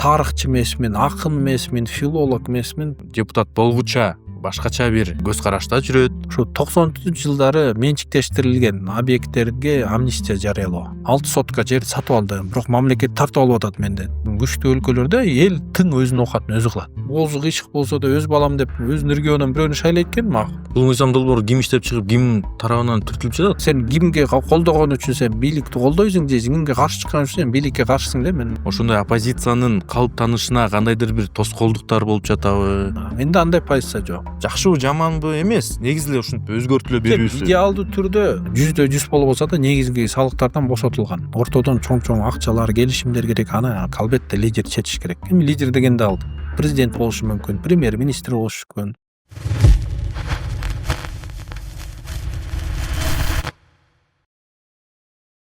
тарыхчы эмесмин, акын эмесмин, филолог эмесмин. Депутат болгуча башкача бир көз карашта жүрөт. Ушу 90-жылдары менчиктештирилген объекттерге амнистия жарыялоо. 6 сотка жер сатып алды, бирок мамлекет тартып алып атат менден. Күчтүү өлкөлөрдө эл тың өзүнүн оокатын өзү кылат. Болжу ишик болсо да өз балам деп өзүнүн регионунан бирөөнү шайлайт экен макул. Бул мыйзам долбоор ким иштеп чыгып, ким тарабынан түртүлүп жатат? Сен кимге колдогон үчүн сен бийликти колдойсуң же кимге каршы чыккан үчүн сен бийликке каршысың да. Мен Ошондой оппозициянын калыптанышына кандайдыр бир тоскоолдуктар болуп жатабы? менде андай позиция жок. Жакшыбы, жаманбы эмес, негизи эле ушинтип өзгөртүлө берүүсү. Идеалдуу түрдө 100% боло болсо да негизги салыктардан бошотулган. Ортодон чоң акчалар, келишимдер керек. Аны албетте лидер чечиш керек. Эми лидер дегенде ал президент болушу мүмкүн, премьер-министр болушу мүмкүн.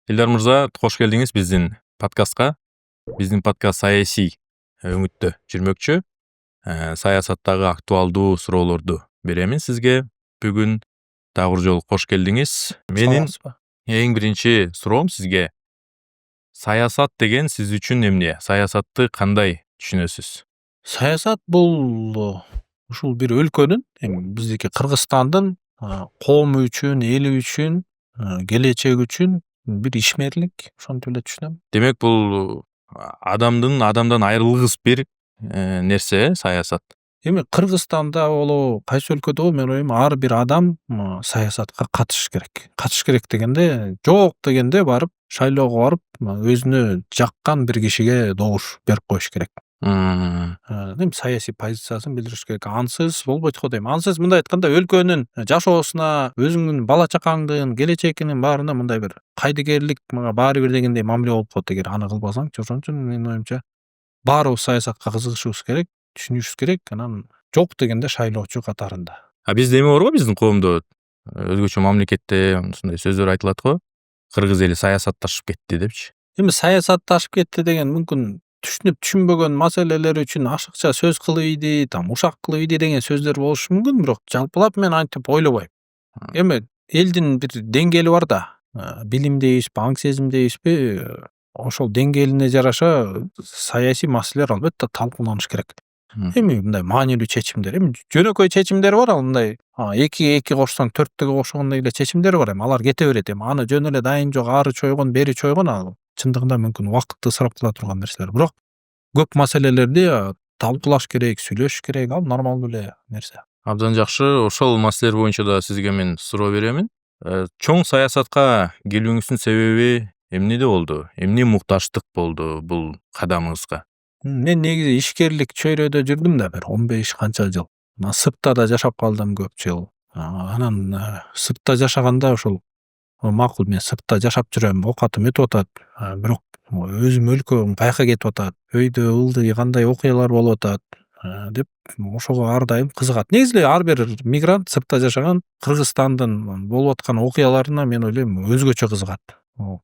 Илдар мырза, кош келдиңиз биздин подкастка. Биздин подкаст саясий өңүттө жүрмөкчү. Саясаттагы актуалдуу суроолорду беремин сизге. Бүгүн дагы бир жолу кош келдиңиз. Менин эң биринчи суроом сизге: саясат деген сиз үчүн эмне? Саясатты кандай түшүнөсүз? Саясат бул ушул бир өлкөнүн, эми биздики Кыргызстандын коому үчүн, эли үчүн, келечеги үчүн бир ишмерлик, ошентип эле түшүнөм. Демек бул адамдан айрылгыс бир нерсе, саясат. Эми Кыргызстанда болобу, кайсы өлкөдө болобу, мен ойлойм ар бир адам саясатка катышыш керек. Катышыш керек дегенде, жок дегенде барып шайлоого барып, өзүнө жаккан бир кишиге добуш берип коюш керек. Эми саясий позициясын билдириш керек. Ансыз болбойт го дейм. Ансыз мындай айтканда өлкөнүн жашоосуна, өзүңдүн бала чакаңдын келечегинин баарына мындай бир кайдыгерлик, мага баары бир дегендей мамиле болуп калат эгер аны кылбасаңчы. Ошон үчүн менин оюмча баарыбыз саясатка кызыгышыбыз керек, түшүнүшүбүз керек. Анан жок дегенде шайлоочу катарында. Бизде эме бар го, биздин коомдо өзгөчө мамлекетте ушундай сөздөр айтылат го. Кыргыз эли саясатташып кетти депчи. Эми саясатташып кетти деген мүмкүн түшүнүп түшүнбөгөн маселелер үчүн ашыкча сөз кылып ийди, ушак кылып ийди деген сөздөр болушу мүмкүн, бирок жалпылап мен антип ойлобойм. Эми элдин бир деңгээли бар да, билим дейбизби, аң сезим дейбизби, ошол деңгээлине жараша саясий маселелер албетте талкууланыш керек. Эми мындай маанилүү чечимдер, эми жөнөкөй чечимдер бар, ал мындай 2 кошсоң 4-төгө кошгондой эле чечимдер бар. Эми алар кете берет. Эми аны жөн эле дайын жок, ары чойгон, бери чойгон, ал чындыгында мүмкүн убакытты ысырап кыла турган нерселер. Бирок көп маселелерди талкуулаш керек, сүйлөшүш керек, ал нормалдуу эле нерсе. Абдан жакшы. Ошол маселелер боюнча да сизге мен суроо беремин. Чоң саясатка келүүңүздүн себеби эмнеде болду? Эмне мукташтык болду бул кадамыңызга? Мен негизи ишкерлик чөйрөдө жүрдүм да бир 15 канча жыл. Сыртта да жашап калдым көп жыл. Анан сыртта жашаганда ошол макул, мен сыртта жашап жүрөм, оокатым өтүп атат, бирок өзүм өлкөм каяка кетип атат, өйдө ылдый кандай окуялар болуп атат деп ошого ар дайым кызыгат. Негизи эле ар бир мигрант сыртта жашаган Кыргызстандын болуп аткан окуяларына мен ойлойм өзгөчө кызыгат.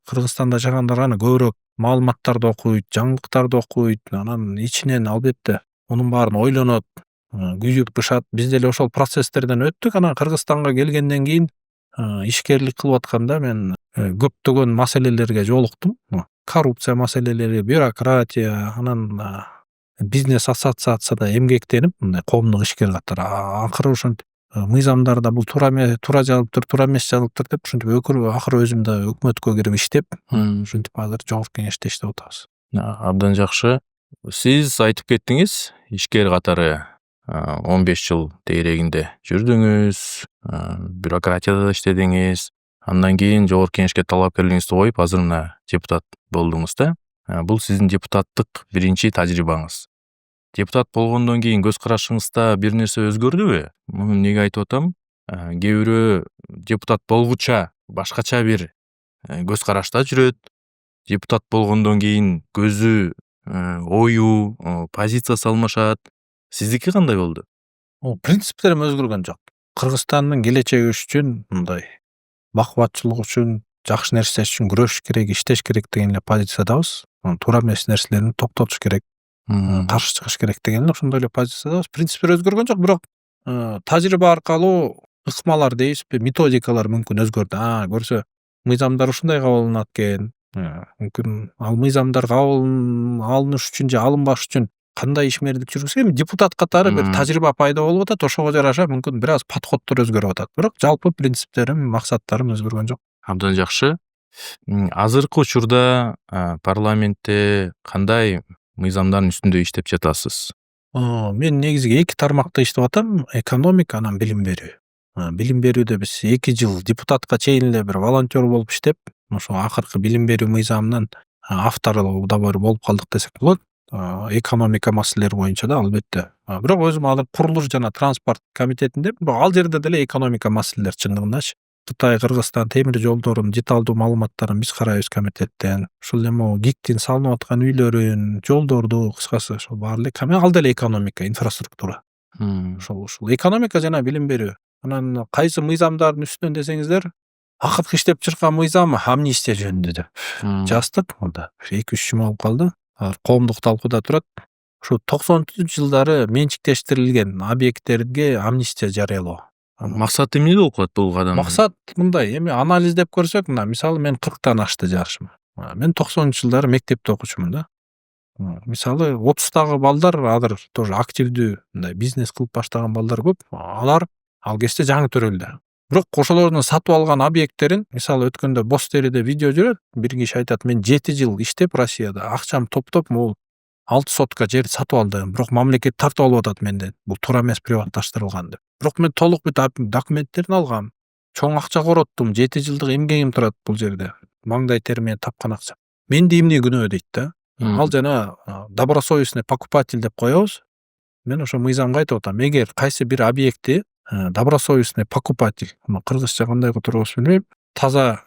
Кыргызстанда жашагандар аны көбүрөөк маалыматтарды окуйт, жаңылыктарды окуйт, анан ичинен албетте мунун баарын ойлонот, күйүп бышат. Биз деле ошол процесстерден өттүк. Анан Кыргызстанга келгенден кийин ишкерлик кылып атканда мен көптөгөн маселелерге жолуктум. Коррупция маселелери, бюрократия, анан бизнес ассоциацияда эмгектенип, мындай коомдук ишкер катары акыры ошентип мыйзамдарда бул туура жазылыптыр, туура эмес жазылыптыр деп ушинтип акыры өзүм да өкмөткө кирип иштеп, ушинтип азыр жогорку кеңеште иштеп атабыз. Абдан жакшы. Сиз айтып кеттиңиз, ишкер катары 15 жыл тегерегинде жүрдүңүз, бюрократияда иштедиңиз, андан кийин жогорку кеңешке талапкерлигиңизди коюп, азыр мына депутат болдуңуз да. Бул сиздин депутаттык биринчи тажрыйбаңыз. Депутат болгондон кийин көз карашыңызда бир нерсе өзгөрдүбү? Муну эмнеге айтып атам? Кээ бирөө депутат болгуча башкача бир көз карашта жүрөт. Депутат болгондон кийин көзү, ою, позициясы алмашат. Сиздики кандай болду? Принциптерим өзгөргөн жок. Кыргызстандын келечеги үчүн, мындай бакубатчылык үчүн, жакшы нерсе үчүн күрөшүш керек, иштеш керек деген эле позициядабыз. Туура эмес нерселерди токтотуш керек, каршы чыгыш керек деген эле ошондой эле позициядабыз. Принциптер өзгөргөн жок, бирок тажрыйба аркылуу ыкмалар дейбизби, методикалар мүмкүн өзгөрдү. Көрсө мыйзамдар ушундай кабылданат экен, Мүмкүн ал мыйзамдар алыныш үчүн же алынбаш үчүн кандай ишмердик жүргүзсө, эми депутат катары бир тажрыйба пайда болуп атат, ошого жараша мүмкүн бир аз подходдор өзгөрүп атат. Бирок жалпы принциптерим, максаттарым өзгөргөн жок. Абдан жакшы. Азыркы учурда парламентте кандай мыйзамдардын үстүндө иштеп жатасыз? Мен негизги 2 тармакта иштеп атам: экономика, анан билим берүү. Билим берүүдө биз 2 жыл депутатка чейин эле бир волонтер болуп иштеп, ошо акыркы билим берүү мыйзамынын автору да болуп калдык десек болот. Экономика маселелери боюнча да албетте. Бирок өзүм азыр курулуш жана транспорт комитетинде, ал жерде деле экономика маселелери чындыгындачы. Кытай, Кыргызстан темир жолдорунун деталдуу маалыматтарын биз карайбыз комитеттен. Ошол эле могу ГИКтин салынып аткан үйлөрүн, жолдорду, кыскасы ошол баары эле ал деле экономика, инфраструктура. Ушул экономика жана билим берүү. Анан кайсы мыйзамдардын үстүнөн десеңиздер, акыркы иштеп чыккан мыйзам амнистия жөнүндө деп жаздык. Анда 2-3 жума болуп калды. Азыр коомдук талкууда турат. Ушу 90-жылдары менчиктештирилген объекттерге амнистия жарыялоо. Максаты эмне болуп калат бул кадам? Максат мындай: эми анализдеп көрсөк, мына мисалы мен 40тан ашты жашым. Мен 90-жылдары мектепте окучумун да. Мисалы 30тагы балдар азыр тоже активдүү мындай бизнес кылып баштаган балдар көп. Ал кезде жаңы төрөлдү. Бирок ошолордун сатып алган объекттерин, мисалы өткөндө Боз Териде видео жүрөт. Бир киши айтат: мен 7 жыл иштеп Россияда акчам топтоп, могул 6 сотка жер сатып алдым. Бирок мамлекет тартып алып атат менден. Бул туура эмес, приватташтырылган деп. Бирок мен толук бүт документтерин алгам. Чоң акча короттум. 7 жылдык эмгегим турат бул жерде. Маңдай термен тапкан акча. Менде эмне күнөө дейт да. Ал жана добросовестный покупатель деп коебуз. Мен ошо мыйзамга айтып атам: эгер кайсы бир объектти добросовестный покупатель, кыргызча кандай которобуз билбейм, таза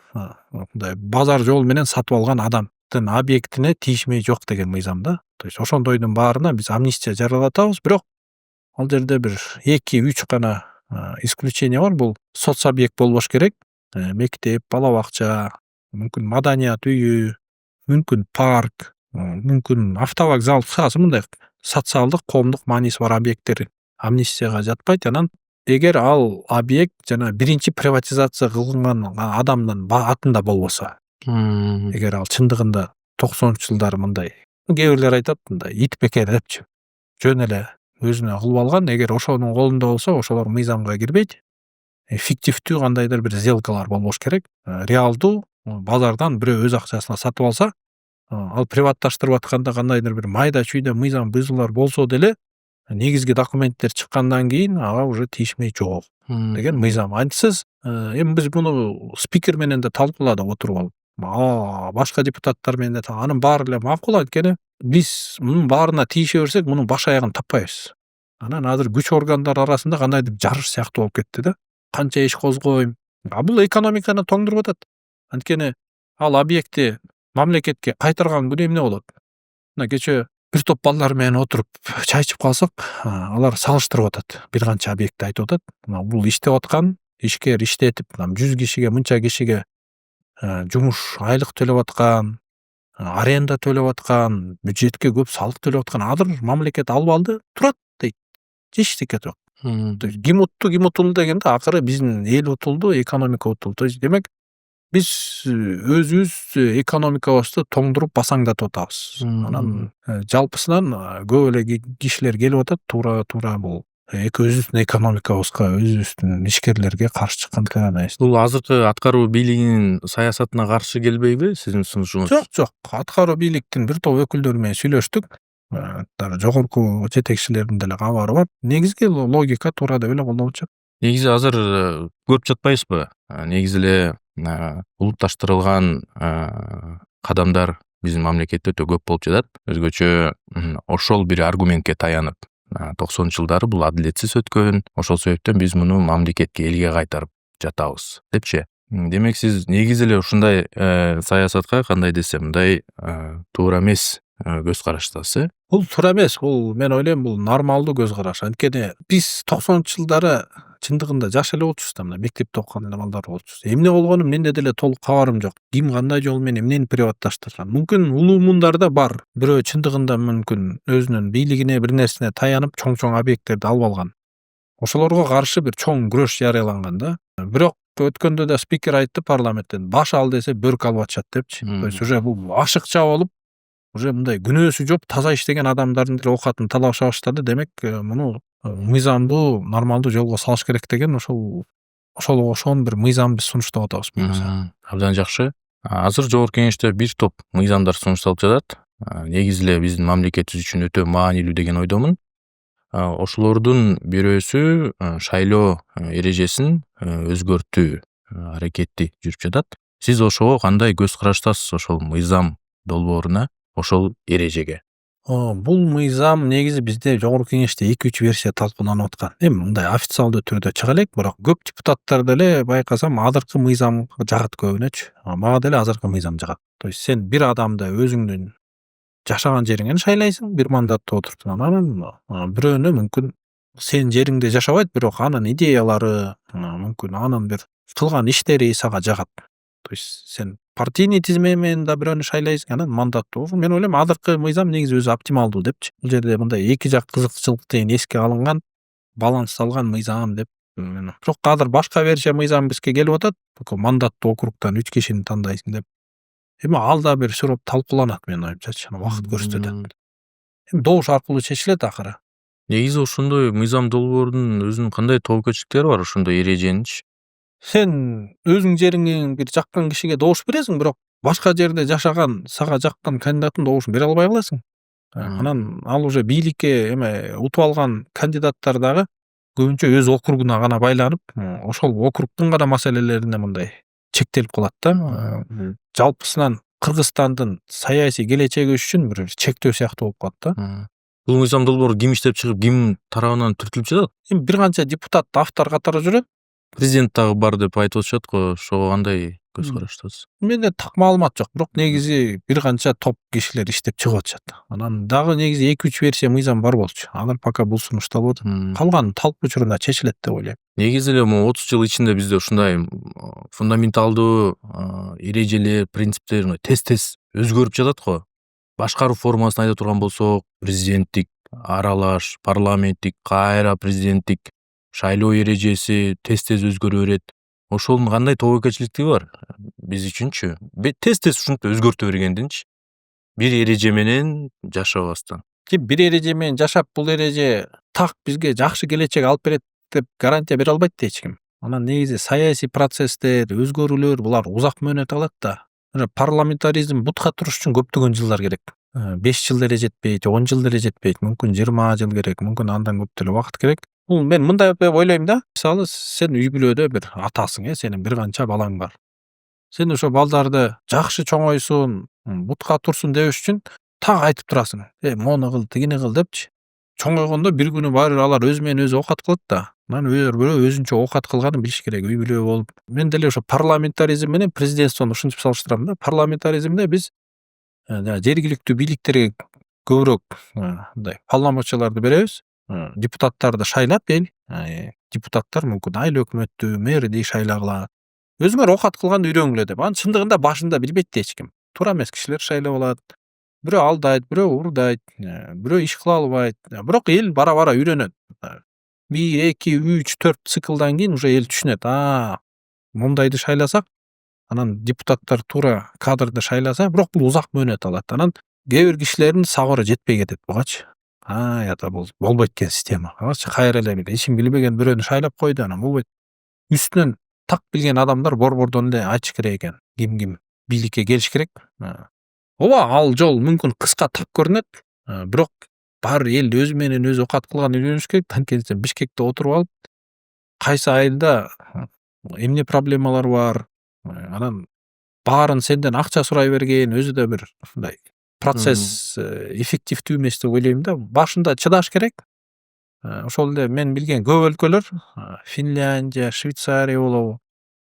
мындай базар жол менен сатып алган адамдын объектине тийишмей жок деген мыйзам да. То есть ошондойдун баарына биз амнистия жарыялатабыз. Бирок ал жерде бир 2-3 гана исключение бар. Бул соцобъект болбош керек. Мектеп, бала бакча, мүмкүн маданият үйү, мүмкүн парк, мүмкүн автовокзал, мындай социалдык, коомдук мааниси бар объекттер амнистияга жатпайт. Анан эгер ал объект жана биринчи приватизация кылган адамдын атында болбосо, эгер ал чындыгында 90-жылдары мындай, кээ бирлер айтат мындай ит бекер депчи, жөн эле өзүнө кылып алган, эгер ошонун колунда болсо, ошолор мыйзамга кирбейт. Фиктивдүү кандайдыр бир сделкалар болбош керек. Реалдуу базардан бирөө өз акчасына сатып алса, ал приватташтырып атканда кандайдыр бир майда чүйдө мыйзам бузуулар болсо деле, негизги документтер чыккандан кийин ага уже тийишмей жок деген мыйзам. Антисиз эми биз муну спикер менен да талкууладык отуруп алып. Башка депутаттар менен да, анын баары эле макул. Анткени биз мунун баарына тийише берсек, мунун баш аягын таппайбыз. Анан азыр күч органдар арасында кандайдыр жарыш сыяктуу болуп кетти да. Канча иш козгойм. Бул экономиканы тоңдуруп атат. Анткени ал объектти мамлекетке кайтарган күнү эмне болот? Мына кечээ бир топ балдар менен отуруп чай ичип калсак, алар салыштырып атат. Бир канча объектти айтып атат. Бул иштеп аткан, ишкер иштетип, 100 кишиге, мынча кишиге жумуш айлык төлөп аткан, аренда төлөп аткан, бюджетке көп салык төлөп аткан. Азыр мамлекет алып алды, турат дейт. Эчтеке жок. Ким утулду дегенде акыры биздин эл утулду, экономика утулду. То есть демек биз өзүбүз экономикабызды тоңдуруп басаңдатып атабыз. Анан жалпысынан көп эле кишилер келип атат, туура бул өзүбүздүн экономикабызга, өзүбүздүн ишкерлерге каршы чыккан. Бул азыркы аткаруу бийлигинин саясатына каршы келбейби сиздин сунушуңуз? Жок. Аткаруу бийликтин бир топ өкүлдөрү менен сүйлөштүк. Жогорку жетекчилердин деле кабары бар. Негизги логика туура деп эле колдончу. Негизи азыр көрүп жатпайсызбы? Негизи эле улутташтырылган кадамдар биздин мамлекетте өтө көп болуп жатат. Өзгөчө ошол бир аргументке таянып, 90-жылдары бул адилетсиз өткөн, ошол себептен биз муну мамлекетке, элге кайтарып жатабыз депчи. Демек сиз негизи эле ушундай саясатка, кандай десем, мындай туура эмес көз караштасыз. Бул туура эмес, бул мен ойлойм бул нормалдуу көз караш. Анткени биз 90-жылдары чындыгында жаш эле болчубуз да, мектепте окуган эле балдар болчубуз. Эмне болгону менде деле толук кабарым жок. Ким кандай жол менен эмнени приватташтырган. Мүмкүн улуу мундарда бар. Бирөө чындыгында мүмкүн өзүнүн бийлигине, бир нерсене таянып чоң объекттерди алып алган. Ошолорго каршы бир чоң күрөш жарыяланган да. Бирок өткөндө да спикер айтты парламенттен, баш ал десе бөрк алып атышат депчи. То есть уже бул ашыкча болуп, уже мындай күнөөсү жоп, таза иштеген адамдардын деле оокатын талаша баштады. Демек, муну мыйзамдуу, нормалдуу жолго салыш керек деген ошол ошон бир мыйзам биз сунуштап атабыз буюрса. Абдан жакшы. Азыр жогорку кеңеште бир топ мыйзамдар сунушталып жатат. Негизи эле биздин мамлекетибиз үчүн өтө маанилүү деген ойдомун. Ошолордун бирөөсү шайлоо эрежесин өзгөртүү аракети жүрүп жатат. Сиз ошого кандай көз караштасыз, ошол мыйзам долбооруна, ошол эрежеге? Бул мыйзам негизи бизде жогорку кеңеште 2-3 версия талкууланып аткан. Эми мындай официалдуу түрдө чыга элек, бирок көп депутаттар деле байкасам азыркы мыйзамга жагат көбүнөчү. Мага деле азыркы мыйзам жагат. То есть сен бир адамды өзүңдүн жашаган жериңен шайлайсың, бир мандатты отуртуп. Анан бирөөнү мүмкүн сенин жериңде жашабайт, бирок анын идеялары, мүмкүн анын бир кылган иштери сага жагат. То есть сен партийный тизме менен да бирөөнү шайлайсың, анан мандаттуу. Мен ойлойм азыркы мыйзам негизи өзү оптималдуу депчи. Бул жерде мындай эки жак кызыкчылык деген эске алынган, балансталган мыйзам деп. Бирок азыр башка версия мыйзам бизге келип атат. Мандаттуу округтан 3 кишини тандайсың деп. Эми ал да бир сурап талкууланат менин оюмчачы. Убакыт көрсөтөт. Эми добуш аркылуу чечилет акыры. Негизи ошондой мыйзам долбоорунун өзүнүн кандай тобокелчиликтери бар, ошондой эреженинчи? Сен өзүң жериңен бир жаккан кишиге добуш бересиң, бирок башка жерде жашаган сага жаккан кандидаттын добушун бере албай каласың. Анан ал уже бийликке эме утуп алган кандидаттар дагы көбүнчө өз округуна гана байланып, ошол округдун гана маселелерине мындай чектелип калат да. Жалпысынан Кыргызстандын саясий келечеги үчүн бир чектөө сыяктуу болуп калат да. Бул мыйзам долбоору ким иштеп чыгып, ким тарабынан түртүлүп жатат? Эми бир канча депутат автор катары жүрөт. Президент дагы бар деп айтып атышат го, ошого кандай көз караштасыз? Менде так маалымат жок, бирок негизи бир канча топ кишилер иштеп чыгып атышат. Анан дагы негизи 2-3 версия мыйзам бар болчу. Алар пока бул сунушталып атат. Калган талкуу учурунда чечилет деп ойлойм. Негизи эле 30 жыл ичинде бизде ушундай фундаменталдуу эрежелер, принциптер тез өзгөрүп жатат го. Башкаруу формасын айта турган болсок, президенттик, аралаш, парламенттик, кайра президенттик, шайлоо эрежеси тез өзгөрө берет. Ошонун кандай тобокелчиликтери бар биз үчүнчү? Тез ушинтип өзгөртө бергендинчи. Бир эреже менен жашабастан. Бир эреже менен жашап, бул эреже так бизге жакшы келечек алып берет деп гарантия бере албайт да эч ким. Анан негизи саясий процесстер, өзгөрүүлөр булар узак мөөнөт алат да. Парламентаризм бутка туруш үчүн көптөгөн жылдар керек. 5 жыл деле жетпейт, 10 жыл деле жетпейт, мүмкүн 20 жыл керек, мүмкүн андан көп деле убакыт керек. Бул мен мындай деп ойлойм да. Мисалы сен үй бүлөдө бир атасың, сенин бир канча балаң бар. Сен ошо балдарды жакшы чоңойсун, бутка турсун дебеш үчүн так айтып турасың. Мону кыл, тигини кыл депчи. Чоңойгондо бир күнү барып алар өзү менен өзү оокат кылат да. Анан бирөө өзүнчө оокат кылганын билиш керек, үй бүлө болуп. Мен деле ошо парламентаризм менен президентствону ушинтип салыштырам да. Парламентаризмде биз жергиликтүү бийликтерге көбүрөөк мындай полномочияларды беребиз. Депутаттарды шайлап эл, депутаттар мүмкүн айыл өкмөттү, мэрди шайлагыла. Өзүңөр оокат кылганды үйрөнгүлө деп. Анын чындыгында башында билбейт да эч ким. Туура эмес кишилер шайлап алат. Бирөө алдайт, бирөө урдайт, бирөө иш кыла албайт. Бирок эл бара-бара үйрөнөт. 1, 2, 3, 4 циклдан кийин уже эл түшүнөт. Мондайды шайласак, анан депутаттар туура кадрды шайласа, бирок бул узак мөөнөт алат. Анан кээ бир кишилердин сабыры жетпей кетет бугачы. Ята бул болбойт экен система. Кайра эле бир ишин билбеген бирөөнү шайлап койду, анан болбойт. Үстүнөн так билген адамдар борбордон эле айтыш керек экен. Ким бийликке келиш керек. Ооба, ал жол мүмкүн кыска так көрүнөт, бирок бар эл өзү менен өзү оокат кылганды үйрөнүш керек. Танкенде Бишкекте отуруп алып, кайсы айылда эмне проблемалар бар, анан баарын сенден акча сурай берген, өзү да бир мындай процесс эффективдүү эмес деп ойлойм да. Башында чыдаш керек. Ошол эле мен билген көп өлкөлөр, Финляндия, Швейцария болобу,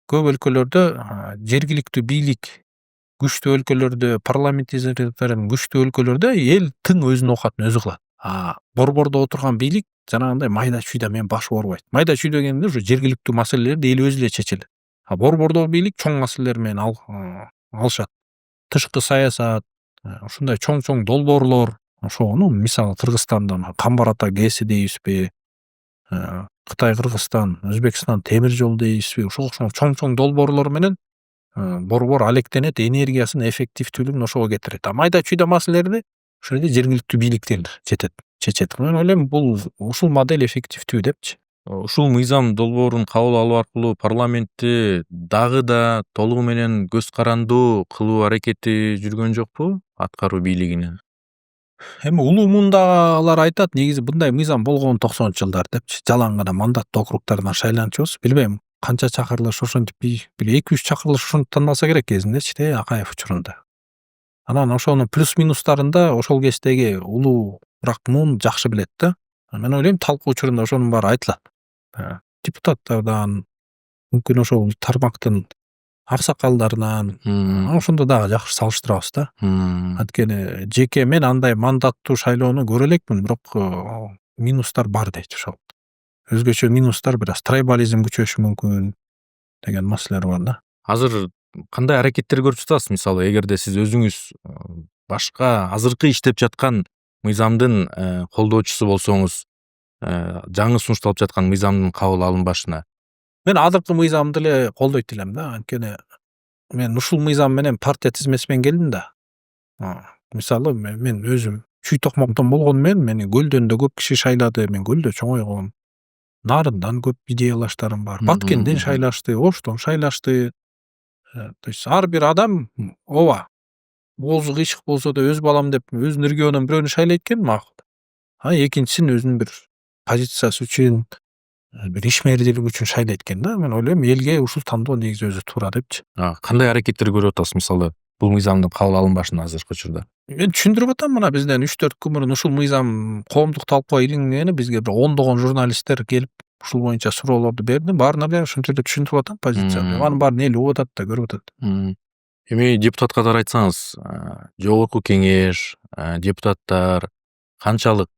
көп өлкөлөрдө жергиликтүү бийлик күчтүү өлкөлөрдө, парламентаризм күчтүү өлкөлөрдө эл тың өзүнүн оокатын өзү кылат. Борбордо отурган бийлик жанагындай майда чүйдө менен баш оорубайт. Майда чүй дегенде ушу жергиликтүү маселелерди эл өзү эле чечет. Борбордо бийлик чоң маселелер менен алышат. Тышкы саясат, ушундай чоң долбоорлор, ошону мисалы Кыргызстанда Камбар ата ГЭСи дейбизби, Кытай, Кыргызстан, Өзбекстан темир жол дейбизби, ошого окшогон чоң долбоорлор менен борбор алектенет, энергиясынын эффективдүүлүгүн ошого кетирет. А майда чүйдө маселелерди ошол жерде жергиликтүү бийликтер чечет. Мен ойлойм бул ушул модель эффективдүү депчи. Ушул мыйзам долбоорун кабыл алуу аркылуу парламентти дагы да толугу менен көз карандуу кылуу аракети жүргөн жокпу аткаруу бийлигинин? Эми улуумундагы алар айтат, негизи мындай мыйзам болгон 90-ч жылдар депчи. Жалаң гана мандаттуу округдардан шайланчубуз. Билбейм канча чакырылыш ошентип бир 2-3 чакырылыш ошентип тандалса керек кезиндечи, Акаев учурунда. Анан ошонун плюс минустарын ошол кездеги улуураак муун жакшы билет да. Мен ойлойм талкуу учурунда ошонун баары айтылат. Депутаттардан, мүмкүн ошол тармактын аксакалдарынан ошондо дагы жакшы салыштырабыз да. Анткени жеке мен андай мандаттуу шайлоону көрө элекмин, бирок минустар бар дейт ошол. Өзгөчө минустар бир аз трайбализм күчөшү мүмкүн деген маселелер бар да. Азыр кандай аракеттер көрүп жатасыз? Мисалы, эгерде сиз өзүңүз башка азыркы иштеп жаткан мыйзамдын колдоочусу болсоңуз, жаңы сунушталып жаткан мыйзамдын кабыл алынбашына Мен азыркы мыйзамды эле колдойт элем да. Анткени мен ушул мыйзам менен партия тизмеси менен келдим да. Мисалы мен өзүм Чүй Токмоктон болгону менен мени Көлдөн да көп киши шайлады, мен Көлдө чоңойгом. Нарындан көп идеялаштарым бар. Баткенден шайлашты, Оштон шайлашты. То есть ар бир адам ооба оозу кыйшык болсо да өз балам деп өзүнүн регионунан бирөөнү шайлайт экен, макул. А экинчисин өзүнүн бир позициясы үчүн, бир ишмердүүлүгү үчүн шайлайт экен да. Мен ойлойм элге ушул тандоо негизи өзү туура депчи. кандай аракеттер көрүп атасыз? Мисалы, бул мыйзамдын кабыл алынбашына азыркы учурда. Мен түшүндүрүп атам, мына бизден 3-4 күн мурун ушул мыйзам коомдук талкууга ирингени бизге бир 10 журналисттер келип ушул боюнча суроолорду берди. Баарына эле ушинтип эле түшүндүрүп атам позицияны. Анын баарын эл угуп атат да, көрүп атат. Эми депутат катары айтсаңыз, жогорку кеңеш, депутаттар канчалык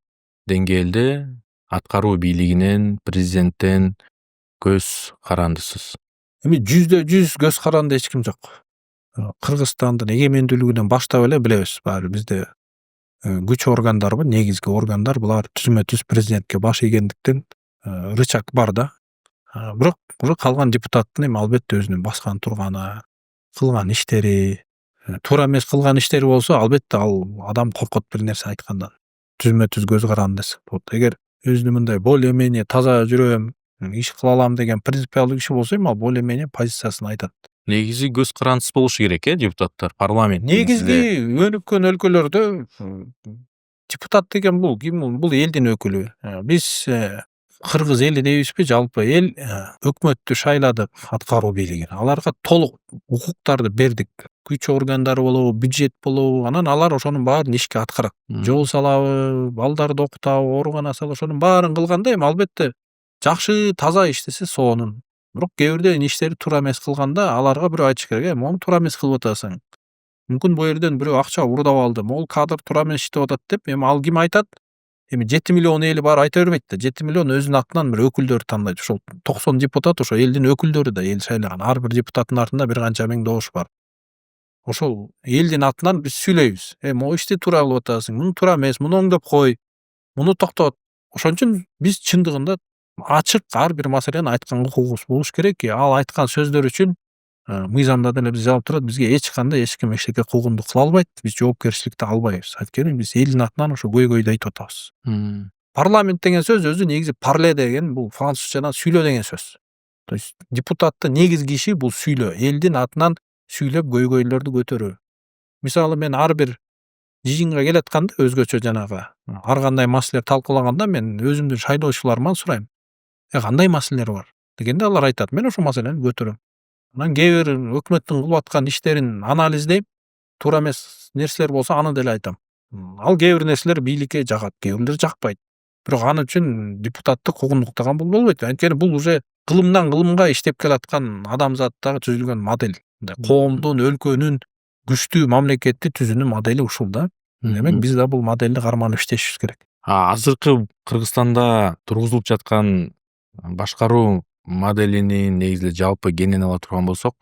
деңгээлде аткаруу бийлигинен, президенттен көз карандысыз? Эми 100% көз каранды эч ким жок. Кыргызстандын эгемендүүлүгүнөн баштап эле билебиз, баары бизде күч органдары бар, негизги органдар, булар түзмө-түз президентке баш ийгендиктен рычаг бар да. Бирок уже калган депутаттын эми албетте өзүнүн баскан турганы, кылган иштери, туура эмес кылган иштери болсо, албетте ал адам коркот бир нерсе айткандан. Түзмө-түз көз каранды болот. Эгер өзүнүн мындай более-менее таза жүрөм, иш кыла алам деген принципиалдуу киши болсо, ал более-менее позициясын айтат. Негизи көз карандысыз болушу керек, депутаттар, парламент. Негизги өнүккөн өлкөлөрдө депутат деген бул ким? Бул элдин өкүлү. Биз кыргыз эли дейбизби, жалпы эл өкмөттү шайлады, аткаруу бийлигин. Аларга толук укуктарды бердик. Күч органдары болобу, бюджет болобу, анан алар ошонун баарын ишке аткарат. Жол салабы, балдарды окутабы, оорукана салабы, ошонун баарын кылганда эми албетте жакшы таза иштесе сонун. Бирок кээ бирден иштери туура эмес кылганда аларга бирөө айтыш керек, мону туура эмес кылып атасың. Мүмкүн бу жерден бирөө акча урдап алды, могул кадр туура эмес иштеп атат деп, эми ал ким айтат? Эми 7 миллион эли баары айта бербейт да. 7 миллион өзүнүн атынан бир өкүлдөрдү тандайт. Ошол 90 депутат ошо элдин өкүлдөрү да, эл шайлаган. Ар бир депутаттын артында бир канча миң добуш бар. Ошол элдин атынан биз сүйлөйбүз. Могу ишти туура кылып атасың, муну туура эмес, муну оңдоп кой, муну токтот. Ошон үчүн биз чындыгында ачык ар бир маселени айткан укугубуз болуш керек. Ал айткан сөздөр үчүн мыйзамда деле биз жазылып турат, бизге эч кандай эч ким эчтеке куугунду кыла албайт, биз жоопкерчиликти албайбыз. Анткени биз элдин атынан ошо көйгөйдү айтып атабыз. Парламент деген сөз өзү негизи парле деген, бул французчадан сүйлө деген сөз. То есть депутаттын негизги иши бул сүйлөө, элдин атынан сүйлөп көйгөйлөрдү көтөрүү. Мисалы мен ар бир жыйынга келатканда өзгөчө жанагы ар кандай маселелер талкуулаганда мен өзүмдүн шайлоочуларыман сурайм. Кандай маселелер бар дегенде алар айтат, мен ошол маселени көтөрөм. Анан кээ бир өкмөттүн кылып аткан иштерин анализдейм, туура эмес нерселер болсо аны деле айтам. Ал кээ бир нерселер бийликке жагат, кээ бирлер жакпайт. Бирок аны үчүн депутатты куугунтуктаган бул болбойт. Анткени бул уже кылымдан кылымга иштеп келаткан адамзаттагы түзүлгөн модель. Коомдун, өлкөнүн күчтүү мамлекетти түзүүнүн модели ушул да. Демек биз да бул моделди карманып иштешибиз керек. Азыркы Кыргызстанда тургузулуп жаткан башкаруу моделинин негизи жалпы кеңинен ала турган болсок,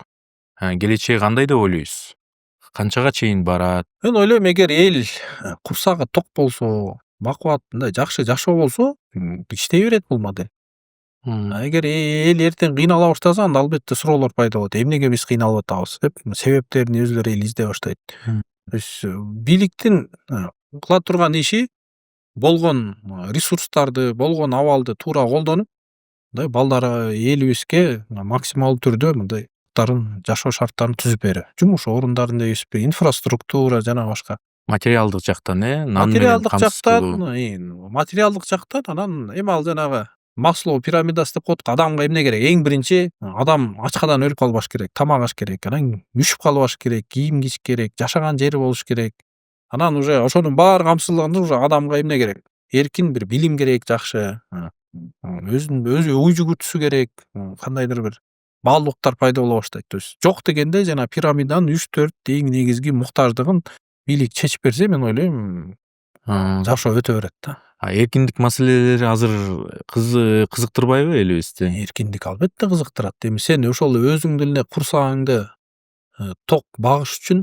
келечеги кандай деп ойлойсуз? Канчага чейин барат? Мен ойлойм, эгер эл курсагы ток болсо, бакубат, мындай жакшы жашоо болсо, иштей берет бул модель. Эгер эл эртең кыйнала баштаса анда албетте суроолор пайда болот. Эмнеге биз кыйналып атабыз деп себептерин өзлөрү эл издей баштайт. То есть бийликтин кыла турган иши болгон ресурстарды, болгон абалды туура колдонуп, мындай балдары элибизге максималдуу түрдө мындай жашоо шарттарын түзүп берүү. Жумуш орундарын дейбизби, инфраструктура жана башка. Материалдык жактан нан менен Материалдык камсыз жактан, кылуу. материалдык жактан анан эми ал жанагы Маслоу пирамидасы деп коет. Адамга эмне керек? Эң биринчи адам ачкадан өлүп калбаш керек, тамак аш керек, анан үшүп калбаш керек, кийим кич керек, жашаган жери болуш керек. Анан уже ошонун баары камсыздалганда уже адамга эмне керек? Эркин бир билим керек жакшы. Өзү ой жүгүртүүсү керек. Кандайдыр бир баалуулуктар пайда боло баштайт. То есть жок дегенде жана пирамиданын 3-4 эң негизги муктаждыгын бийлик чечип берсе, мен ойлойм, жашоо өтө берет да. Эркиндик маселелери азыр кызыктырбайбы элибизди? Эркиндик албетте кызыктырат. Эми сен ошол өзүңдүн эле курсагыңды ток багыш үчүн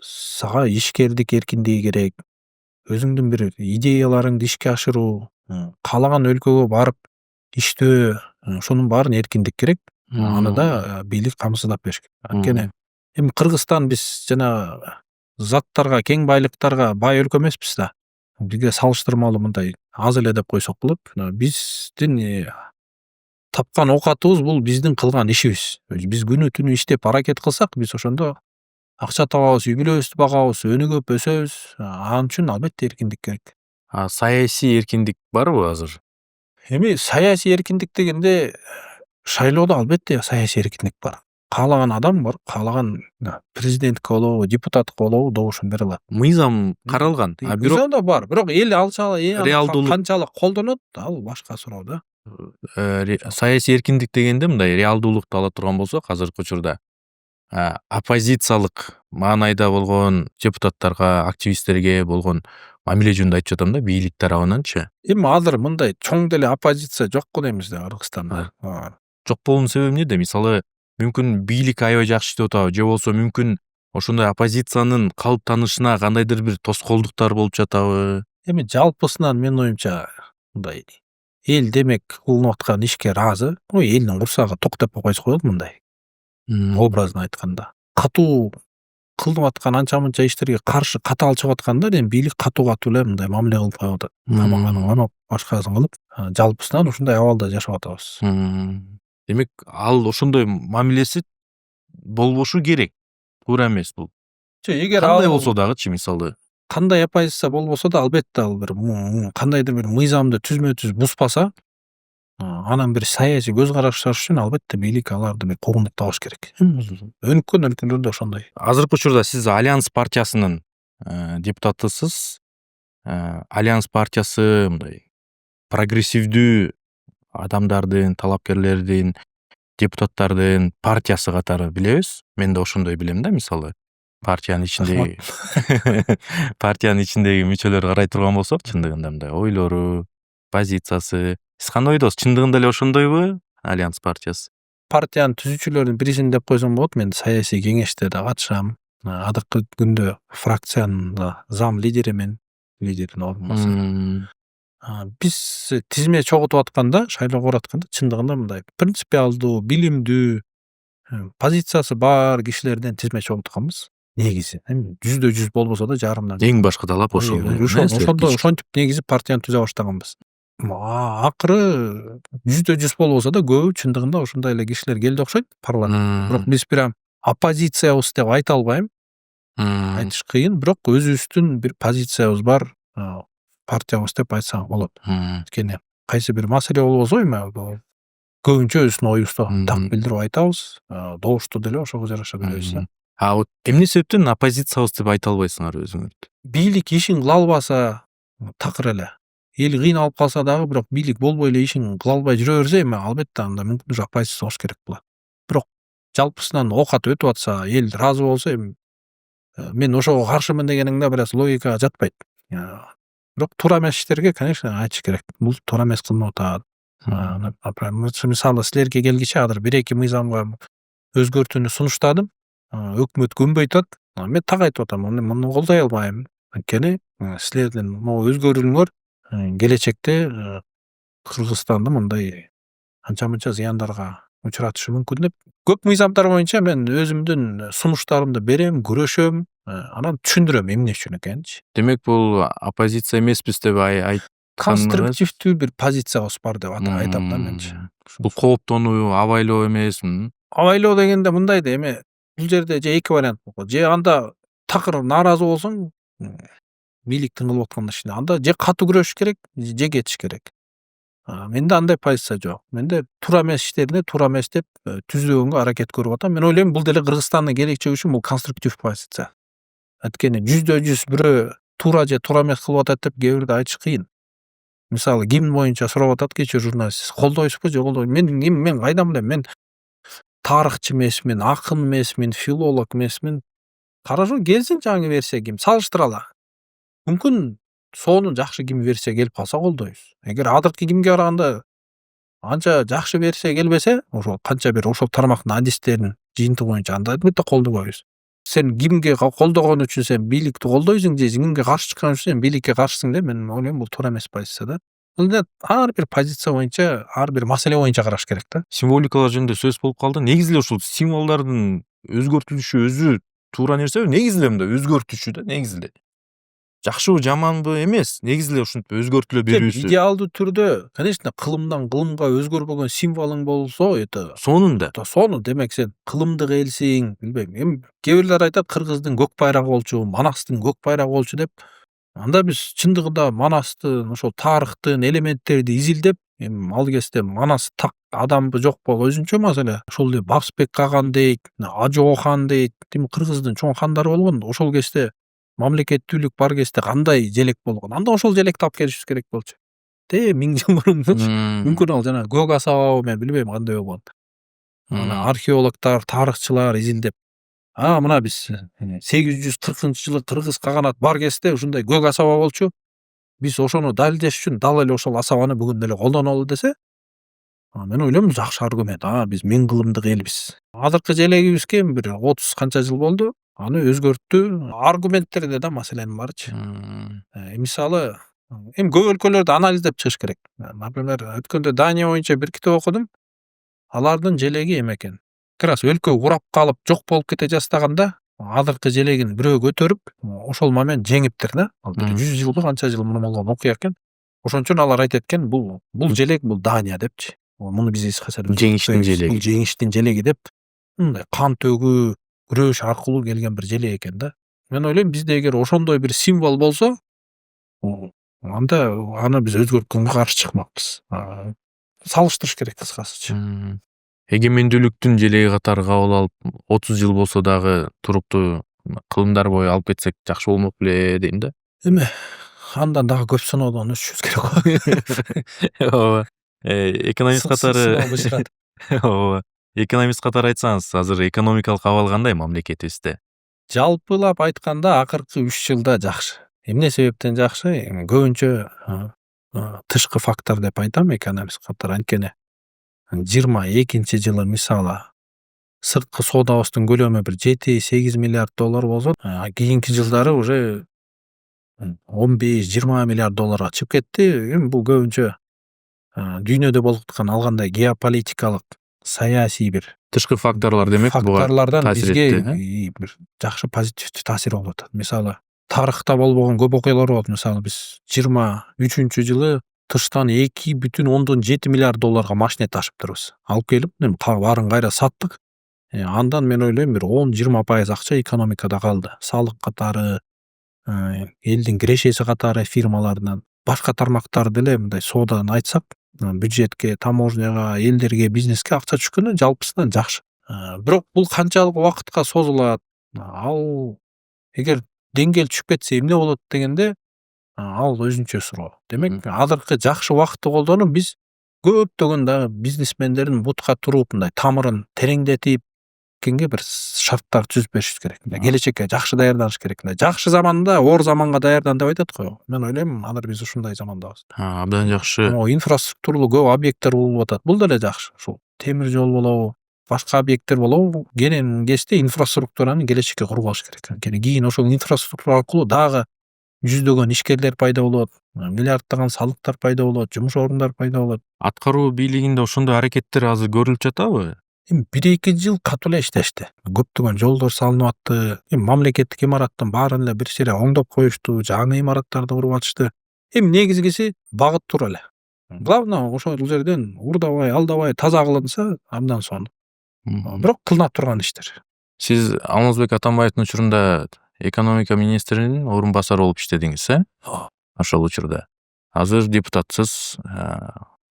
сага ишкердик эркиндиги керек. Өзүңдүн бир идеяларыңды ишке ашыруу, каалаган өлкөгө барып иштөө, ошонун баарын эркиндик керек. Аны да бийлик камсыздап бериш керек. Анткени эми Кыргызстан биз жана заттарга, кең байлыктарга бай өлкө эмеспиз да. Бизге салыштырмалуу мындай аз эле деп койсок болот. Биздин тапкан оокатыбыз бул биздин кылган ишибиз. Биз күнү түнү иштеп аракет кылсак, биз ошондо акча табабыз, үй бүлөбүздү багабыз, өнүгүп өсөбүз. Ал үчүн албетте эркиндик керек. Саясий эркиндик барбы азыр? Эми саясий эркиндик дегенде шайлоодо албетте саясий эркиндик бар. Каалаган адам бар, каалаган президентке болобу, депутатка болобу добушун бере алат. Мыйзам каралган. Бирок Мыйзам да бар, бирок эл Реалдуулук канчалык колдонот, ал башка суроо да. саясий эркиндик дегенде мындай реалдуулукту ала турган болсок, азыркы учурда оппозициялык маанайда болгон депутаттарга, активисттерге болгон мамиле жөнүндө айтып жатам да, бийлик тарабынанчы. Эми азыр мындай чоң деле оппозиция жок го деймиз да Кыргызстанда. Жок болуунун себеби эмнеде? Мисалы, мүмкүн бийлик аябай жакшы иштеп атабы, же болбосо мүмкүн ошондой оппозициянын калыптанышына кандайдыр бир тоскоолдуктар болуп жатабы? Эми жалпысынан менин оюмча мындай эл демек кылынып аткан ишке ыраазы. Элдин курсагы ток деп койсок болот мындай. Образно айтканда. Катуу кылынып аткан анча мынча иштерге каршы катаал чыгып атканда эми бийлик катуу эле мындай мамиле кылып коюп атат. Анан башкасын кылып, жалпысынан ушундай абалда жашап атабыз. Демек, ал ошондой мамилеси болбошу керек. Туура эмес бул. Эгер Кандай болсо дагычы, мисалы. Кандай оппозиция болбосо да албетте ал бир кандайдыр бир мыйзамды түзмө-түз буспаса, анан бир саясий көз караштар үчүн албетте бийлик аларды бир куугунтуп табыш керек. Өнүккөн өлкөлөрдө ошондой. Азыркы учурда сиз Альянс партиясынын депутатысыз. Альянс партиясы мындай прогрессивдүү адамдардын, талапкерлердин, депутаттардын партиясы катары билебиз. Мен да ошондой билем да, мисалы. Партиянын ичиндеги мүчөлөр карай турган болсок, чындыгында мындай ойлору, позициясы. Сиз кандай ойдосуз? Чындыгында эле ошондойбу Альянс партиясы? Партиянын түзүүчүлөрүнүн бирисин деп койсом болот. Мен саясий кеңеште да катышам. Адакы күндө фракциянын зам лидеримин, лидердин ордун басары. Биз тизме чогултуп атканда, шайлоого баратканда чындыгында мындай принципиалдуу, билимдүү, позициясы бар кишилерден тизме чогултканбыз. Негизи. Эми 100% болбосо да жарымдан. Эң башкы талап ошол. Ошентип негизи партияны түзө баштаганбыз. Акыры 100% болбосо да көбү чындыгында ушундай эле кишилер келди окшойт парламентке. Бирок биз прям оппозициябыз деп айта албайм. Айтыш кыйын, бирок өзүбүздүн бир позициябыз бар, партиябыз деп айтсак болот. Анткени кайсы бир маселе болбосо эми көбүнчө өзүбүздүн оюбузду так билдирип айтабыз. Добушту деле ошого жараша билебиз да. Вот эмне себептен оппозициябыз деп айта албайсыңар өзүңөрдү? Бийлик ишин кыла албаса такыр эле. Эл кыйналып калса дагы, бирок бийлик болбой эле ишин кыла албай жүрө берсе, эми албетте анда мүмкүн уже оппозиция болуш керек болот. Бирок жалпысынан оокат өтүп атса, эл ыраазы болсо, эми мен ошого каршымын дегениңде бир аз логикага жатпайт. Бирок туура эмес иштерге, конечно, айтыш керек. Бул туура эмес кылынып атат. Мисалы силерге келгиче азыр 1-2 мыйзамга өзгөртүүнү сунуштадым. Өкмөт көнбөй атат. Мен так айтып атам, муну колдой албайм. Анткени силердин могу өзгөрүүлүңөр келечекте Кыргызстанды мындай анча мынча зыяндарга учуратышы мүмкүн деп көп мыйзамдар боюнча мен өзүмдүн сунуштарымды берем, күрөшөм, анан түшүндүрөм эмне үчүн экенинчи. Демек бул оппозиция эмеспиз деп айтканыңыз Конструктивдүү бир позициябыз бар деп айтам да менчи. бул кооптонуу, абайлоо эмес. Абайлоо дегенде мындай да эми бул жерде же эки вариант болот. Же анда такыр нааразы болсоң, бийликтин кылып аткан ишине анда же катуу күрөшүш керек, же кетиш керек. Менде андай позиция жок. Менде туура эмес иштерине туура эмес деп түзүүгөнгө аракет көрүп атам. Мен ойлойм бул деле Кыргызстандын келечеги үчүн бул конструктив позиция. Анткени 100% бирөө туура же туура эмес кылып атат деп кээ бирде айтыш кыйын. Мисалы гимн боюнча сурап атат кечээ журналист, колдойсузбу же колдойбойсузбу? Мен кайдан билем? Мен тарыхчы эмесмин, акын эмесмин, филолог эмесмин. Хорошо, келсин жаңы версия гимн, салыштыралы. Мүмкүн сонун жакшы гимн версия келип калса колдойбуз. Эгер азыркы гимнге караганда анча жакшы версия келбесе, ошол канча бир ошол тармактын адистеринин жыйынтыгы боюнча анда албетте колдобойбуз. Сен гимнге колдогон үчүн сен бийликти колдойсуң же гимнге каршы чыккан үчүн сен бийликке каршысың деп мен ойлойм бул туура эмес позиция да. Бул ар бир позиция боюнча, ар бир маселе боюнча караш керек да. Символикалар жөнүндө сөз болуп калды. Негизи эле ушул символдордун өзгөртүлүшү өзү туура нерсеби? Негизи эле мындай өзгөртүшү да, негизи эле. Жакшыбы, жаманбы эмес, негизи эле ушинтип өзгөртүлө берүүсү. Идеалдуу түрдө, конечно, кылымдан кылымга өзгөрбөгөн символуң болсо, это Сонун да. сону демек сен кылымдык элсиң, билбейм. Эми кээ бирлер айтат Кыргыздын көк байрагы болчу, Манастын көк байрагы болчу деп. Анда биз чындыгында Манастын, ошол тарыхтын элементтерди изилдеп, эми ал кезде Манас так адамбы жокпу өзүнчө маселе. Ошол эле Баксбек Каган дейт, Ажоо хан дейт, Кыргыздын чоң хандары болгон. Ошол кезде мамлекеттүүлүк бар кезде кандай желек болгон? Анда ошол желекти алып келишибиз керек болчу. 1000 жыл мурун мүмкүн ал жана көк асабабы мен билбейм кандай болгон. Ана археологдор, тарыхчылар изилдеп, мына биз 840-жылы кыргыз каганат бар кезде ушундай көк асаба болчу. Биз ошону далилдеш үчүн дал эле ошол асабаны бүгүн деле колдонолу десе, мен ойлойм жакшы аргумент. Биз 1000 кылымдык элбиз. Азыркы желегибизге бир 30 канча жыл болду. Аны өзгөрттү. Аргументтерде да маселенин барычы. Мисалы, эми көп өлкөлөрдү анализдеп чыгыш керек. Например, өткөндө Дания боюнча бир китеп окудум. Алардын желеги эме экен. Как раз өлкө урап калып жок болуп кете жастаганда, азыркы желегин бирөө көтөрүп, ошол момент жеңиптир да. Ал 100 жылбы канча жыл мурун болгон окуя экен. Ошон алар айтат экен, бул желек бул Дания депчи. Муну биз эч качан жеңиштин желеги. Бул жеңиштин желеги деп, мындай кан төгүү, күрөш аркылуу келген бир желек экен да. Мен ойлойм бизде эгер ошондой бир символ болсо, анда аны биз өзгөрткөнгө каршы чыкмакпыз. Салыштырыш керек кыскасычы. Эгемендүүлүктүн желеги катары кабыл алып 30 жыл болсо дагы туруктуу кылымдар бою алып кетсек жакшы болмок беле дейм да. Эми андан дагы көп сыноодон өтүшүбүз керек. Ооба. Экономист катары ооба. Экономист катары айтсаңыз, азыр экономикалык абал кандай мамлекетибизде? Жалпылап айтканда акыркы 3 жылда жакшы. Эмне себептен жакшы? Көбүнчө тышкы фактор деп айтам экономист катары. Анткени 22-жылы мисалы сырткы соодабыздын көлөмү бир 7-8 миллиард доллар болсо, кийинки жылдары уже 15-20 миллиард долларга чыгып кетти. Эми бул көбүнчө дүйнөдө болуп аткан ал кандай геополитикалык, саясий бир Тышкы факторлор демек буга факторлордон таасир бизге этти. бир жакшы позитивдүү таасир болуп атат. Мисалы, тарыхта болбогон көп окуялар болот. Мисалы, биз 23-жылы тыштан 2,7 миллиард долларга машина ташыптырбыз. Алып келип, баарын кайра саттык. Андан мен ойлойм бир 10-20% акча экономикада калды. Салык катары, элдин кирешеси катары фирмаларынан, башка тармактар деле мындай соодадан айтсак, бюджетке, таможняга, элдерге, бизнеске акча түшкөнү жалпысынан жакшы. Бирок бул канчалык убакытка созулат? Ал эгер деңгээл түшүп кетсе эмне болот дегенде, ал өзүнчө суроо. Демек, азыркы жакшы убакытты колдонуп биз көптөгөн да бизнесмендердин бутка туруп, мындай тамырын тереңдетип кенге бир шарттар түзүп беришибиз керек. Келечекке жакшы даярданыш керек. Жакшы заманда оор заманга даярдан деп айтат го. Мен ойлойм, азыр биз ушундай замандабыз. Абдан жакшы. Инфраструктуралуу көп объекттер болуп атат. Бул деле жакшы. Ушул темир жол болобу, башка объекттер болобу, келен кезде инфраструктураны келечекке куруп алыш керек. Анткени кийин ошол инфраструктура аркылуу дагы жүздөгөн ишкерлер пайда болот, миллиарддаган салыктар пайда болот, жумуш орундар пайда болот. Аткаруу бийлигинде ошондой аракеттер азыр көрүлүп жатабы? Эми 1-2 жыл катуу эле иштешти. Көптөгөн жолдор салынып атты. Эми мамлекеттик имараттын баарын эле бир сире оңдоп коюшту, жаңы имараттарды куруп атышты. Эми негизгиси багыт туура эле. Главное ошол жерден урдабай, алдабай таза кылынса абдан сонун. Бирок кылына турган иштер. Сиз Алмазбек Атамбаевдин учурунда экономика министринин орун басары болуп иштедиңиз, ошол учурда. Азыр депутатсыз.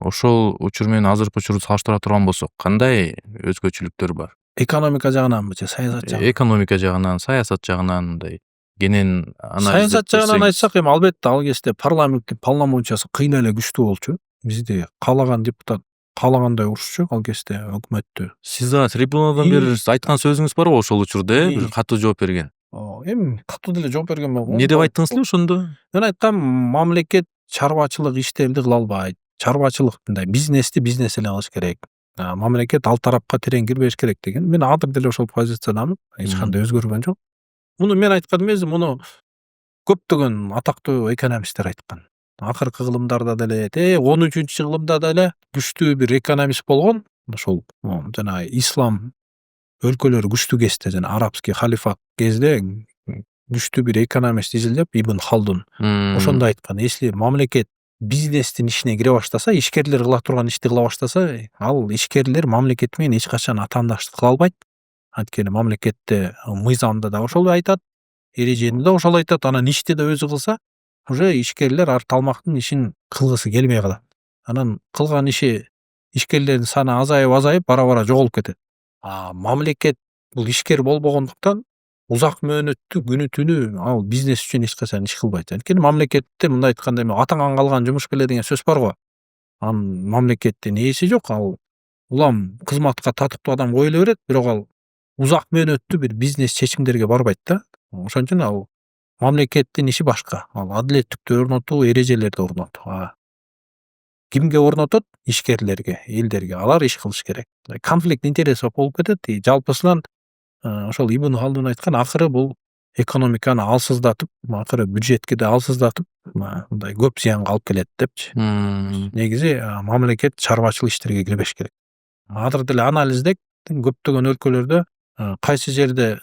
Ошол учур менен азыркы учурду салыштыра турган болсок, кандай өзгөчөлүктөр бар? Экономика жагынанбы же саясат жагынан? Экономика жагынан, саясат жагынан мындай кенен анализ. Саясат жагынан айтсак, эми албетте ал кезде парламенттин полномочиясы кыйын эле күчтүү болчу. Бизди каалаган депутат каалагандай урушчу ал кезде өкмөттү. Сиз да трибунадан бир айткан сөзүңүз барбы ошол учурда, бир катуу жооп берген? Эми катуу деле жооп берген болом. Эмне деп айттыңыз эле ошондо? Мен айткам, мамлекет чарбачылык иштерди кыла албайт. Чарбачылык мындай бизнести бизнес эле кылыш керек. Мамлекет ал тарапка терең кирбеш керек деген. Мен азыр деле ошол позициядамын. Эч кандай өзгөргөн жок. Муну мен айткан эмес, муну көптөгөн атактуу экономисттер айткан. Акыркы кылымдарда деле, 13-кылымда деле күчтүү бир экономист болгон. Ошол жанагы ислам өлкөлөрү күчтүү кезде, жана арабский халифат кезде күчтүү бир экономист изилдеп, Ибн Халдун. Ошондо айткан, если мамлекет бизнестин ишине кире баштаса, ишкерлер кыла турган ишти кыла баштаса, ал ишкерлер мамлекет менен эч качан атаандаштык кыла албайт. Анткени мамлекетте мыйзамда да ошол айтат, эрежени да ошол айтат, анан ишти да өзү кылса, уже ишкерлер ар талмактын ишин кылгысы келбей калат. Анан кылган иши ишкерлердин саны азайып бара жоголуп кетет. Мамлекет бул ишкер болбогондуктан узак мөөнөттүү күнү түнү ал бизнес үчүн эч качан иш кылбайт. Анткени мамлекетте мындай айтканда атаңан калган жумуш беле деген сөз бар го. Мамлекеттин ээси жок, ал улам кызматка татыктуу адам коюла берет, бирок ал узак мөөнөттүү бир бизнес чечимдерге барбайт да. Ошон үчүн ал мамлекеттин иши башка. Ал адилеттиктү орнотуу, эрежелерди орнотуу. Кимге орнотот? Ишкерлерге, элдерге. Алар иш кылыш керек. Конфликт интересов болуп кетет. Жалпысынан ошол Ибн Халдун айткан, акыры бул экономиканы алсыздатып, акыры бюджетке да алсыздатып, мындай көп зыянга алып келет депчи. Негизи мамлекет чарбачылык иштерге кирбеш керек. Азыр деле анализдек көптөгөн өлкөлөрдө кайсы жерде